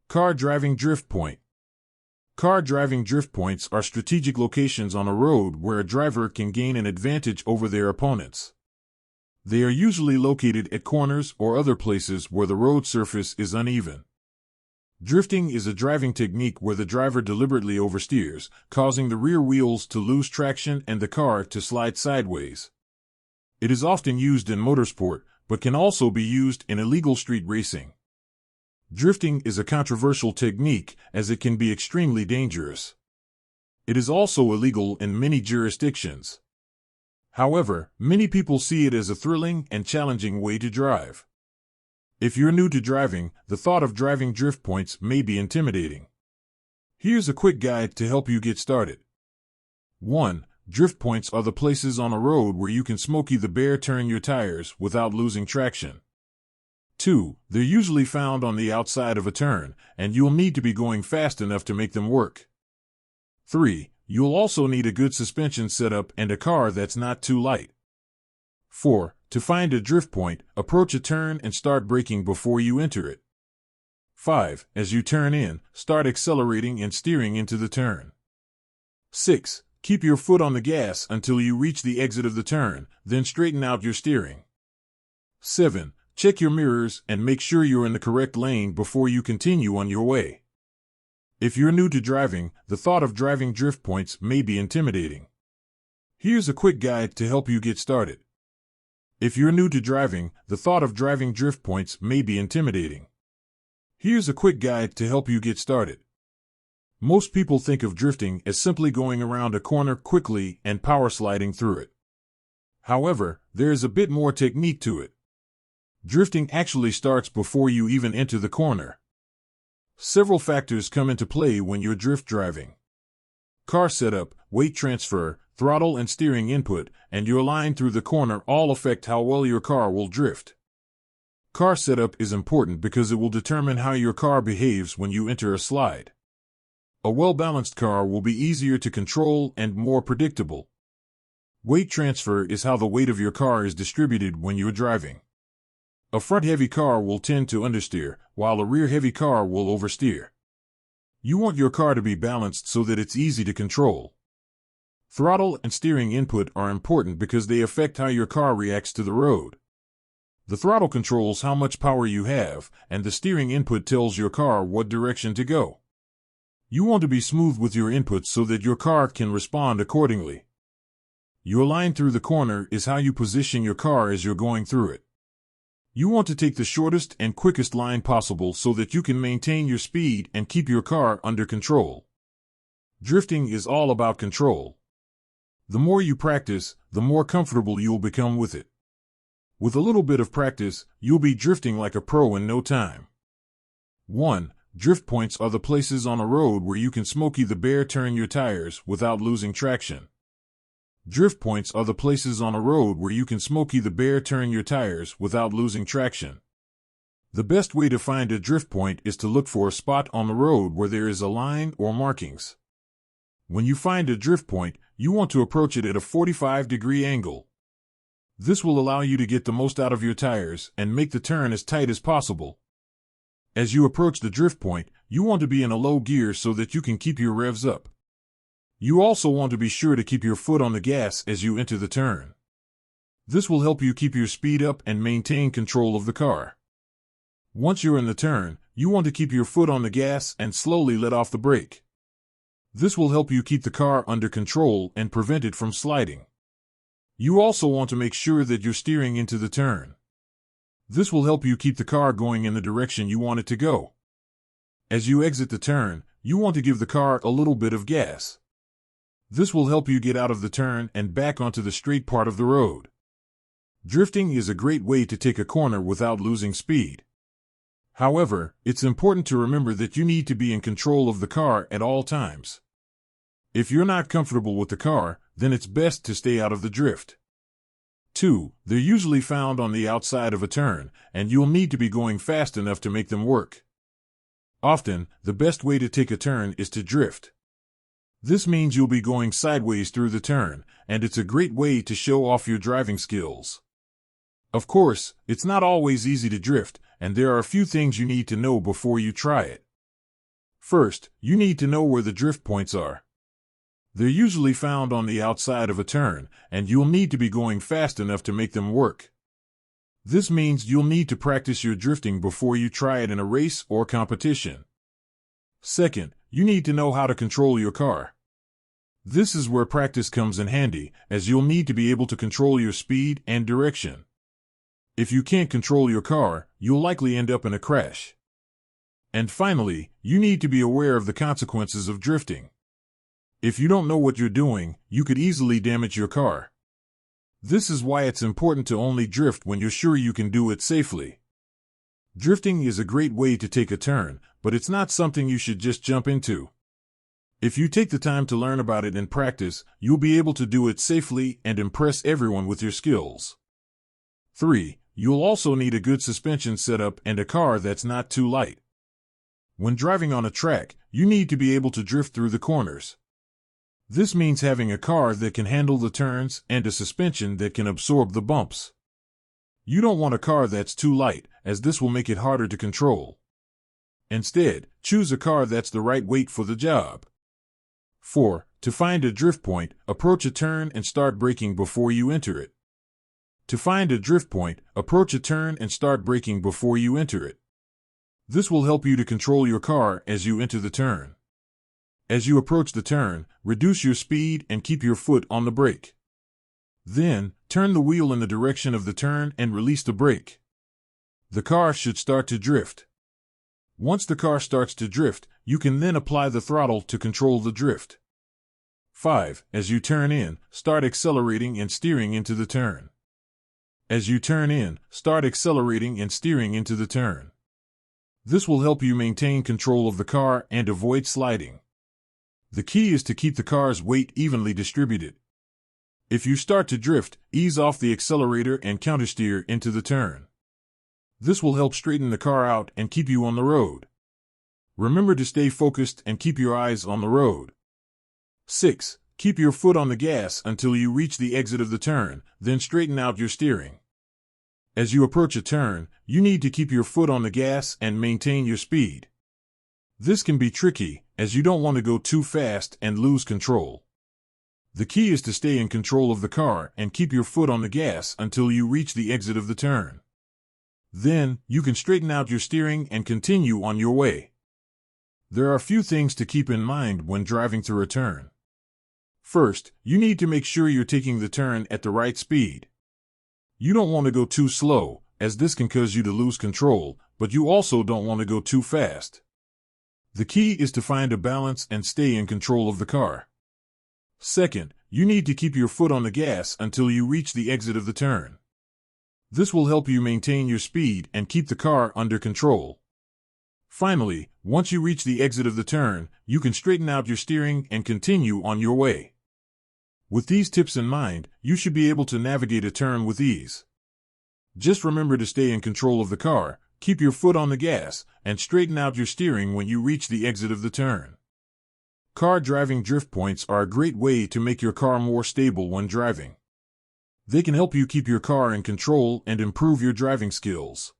Car driving drift point. Car driving drift points are strategic locations on a road where a driver can gain an advantage over their opponents. They are usually located at corners or other places where the road surface is uneven. Drifting is a driving technique where the driver deliberately oversteers, causing the rear wheels to lose traction and the car to slide sideways. It is often used in motorsport, but can also be used in illegal street racing. Drifting is a controversial technique as it can be extremely dangerous. It is also illegal in many jurisdictions. However, many people see it as a thrilling and challenging way to drive. If you're new to driving, the thought of driving drift points may be intimidating. Here's a quick guide to help you get started. 1. Drift points are the places on a road where you can Smokey the Bear turn your tires without losing traction. 2. They're usually found on the outside of a turn, and you'll need to be going fast enough to make them work. 3. You'll also need a good suspension setup and a car that's not too light. 4. To find a drift point, approach a turn and start braking before you enter it. 5. As you turn in, start accelerating and steering into the turn. 6. Keep your foot on the gas until you reach the exit of the turn, then straighten out your steering. 7. Check your mirrors and make sure you're in the correct lane before you continue on your way. If you're new to driving, the thought of driving drift points may be intimidating. Here's a quick guide to help you get started. If you're new to driving, the thought of driving drift points may be intimidating. Here's a quick guide to help you get started. Most people think of drifting as simply going around a corner quickly and power sliding through it. However, there is a bit more technique to it. Drifting actually starts before you even enter the corner. Several factors come into play when you're drift driving. Car setup, weight transfer, throttle and steering input, and your line through the corner all affect how well your car will drift. Car setup is important because it will determine how your car behaves when you enter a slide. A well-balanced car will be easier to control and more predictable. Weight transfer is how the weight of your car is distributed when you're driving. A front-heavy car will tend to understeer, while a rear-heavy car will oversteer. You want your car to be balanced so that it's easy to control. Throttle and steering input are important because they affect how your car reacts to the road. The throttle controls how much power you have, and the steering input tells your car what direction to go. You want to be smooth with your inputs so that your car can respond accordingly. Your line through the corner is how you position your car as you're going through it. You want to take the shortest and quickest line possible so that you can maintain your speed and keep your car under control. Drifting is all about control. The more you practice, the more comfortable you'll become with it. With a little bit of practice, you'll be drifting like a pro in no time. 1. Drift points are the places on a road where you can Smokey the Bear turn your tires without losing traction. Drift points are the places on a road where you can Smokey the Bear turn your tires without losing traction. The best way to find a drift point is to look for a spot on the road where there is a line or markings. When you find a drift point, you want to approach it at a 45-degree angle. This will allow you to get the most out of your tires and make the turn as tight as possible. As you approach the drift point, you want to be in a low gear so that you can keep your revs up. You also want to be sure to keep your foot on the gas as you enter the turn. This will help you keep your speed up and maintain control of the car. Once you're in the turn, you want to keep your foot on the gas and slowly let off the brake. This will help you keep the car under control and prevent it from sliding. You also want to make sure that you're steering into the turn. This will help you keep the car going in the direction you want it to go. As you exit the turn, you want to give the car a little bit of gas. This will help you get out of the turn and back onto the straight part of the road. Drifting is a great way to take a corner without losing speed. However, it's important to remember that you need to be in control of the car at all times. If you're not comfortable with the car, then it's best to stay out of the drift. 2. They're usually found on the outside of a turn, and you'll need to be going fast enough to make them work. Often, the best way to take a turn is to drift. This means you'll be going sideways through the turn, and it's a great way to show off your driving skills. Of course, it's not always easy to drift, and there are a few things you need to know before you try it. First, you need to know where the drift points are. They're usually found on the outside of a turn, and you'll need to be going fast enough to make them work. This means you'll need to practice your drifting before you try it in a race or competition. Second, you need to know how to control your car. This is where practice comes in handy, as you'll need to be able to control your speed and direction. If you can't control your car, you'll likely end up in a crash. And finally, you need to be aware of the consequences of drifting. If you don't know what you're doing, you could easily damage your car. This is why it's important to only drift when you're sure you can do it safely. Drifting is a great way to take a turn, but it's not something you should just jump into. If you take the time to learn about it and practice, you'll be able to do it safely and impress everyone with your skills. 3. You'll also need a good suspension setup and a car that's not too light. When driving on a track, you need to be able to drift through the corners. This means having a car that can handle the turns and a suspension that can absorb the bumps. You don't want a car that's too light, as this will make it harder to control. Instead, choose a car that's the right weight for the job. 4. To find a drift point, approach a turn and start braking before you enter it. To find a drift point, approach a turn and start braking before you enter it. This will help you to control your car as you enter the turn. As you approach the turn, reduce your speed and keep your foot on the brake. Then, turn the wheel in the direction of the turn and release the brake. The car should start to drift. Once the car starts to drift, you can then apply the throttle to control the drift. 5. As you turn in, start accelerating and steering into the turn. As you turn in, start accelerating and steering into the turn. This will help you maintain control of the car and avoid sliding. The key is to keep the car's weight evenly distributed. If you start to drift, ease off the accelerator and countersteer into the turn. This will help straighten the car out and keep you on the road. Remember to stay focused and keep your eyes on the road. 6. Keep your foot on the gas until you reach the exit of the turn, then straighten out your steering. As you approach a turn, you need to keep your foot on the gas and maintain your speed. This can be tricky, as you don't want to go too fast and lose control. The key is to stay in control of the car and keep your foot on the gas until you reach the exit of the turn. Then, you can straighten out your steering and continue on your way. There are a few things to keep in mind when driving through a turn. First, you need to make sure you're taking the turn at the right speed. You don't want to go too slow, as this can cause you to lose control, but you also don't want to go too fast. The key is to find a balance and stay in control of the car. Second, you need to keep your foot on the gas until you reach the exit of the turn. This will help you maintain your speed and keep the car under control. Finally, once you reach the exit of the turn, you can straighten out your steering and continue on your way. With these tips in mind, you should be able to navigate a turn with ease. Just remember to stay in control of the car, keep your foot on the gas, and straighten out your steering when you reach the exit of the turn. Car driving drift points are a great way to make your car more stable when driving. They can help you keep your car in control and improve your driving skills.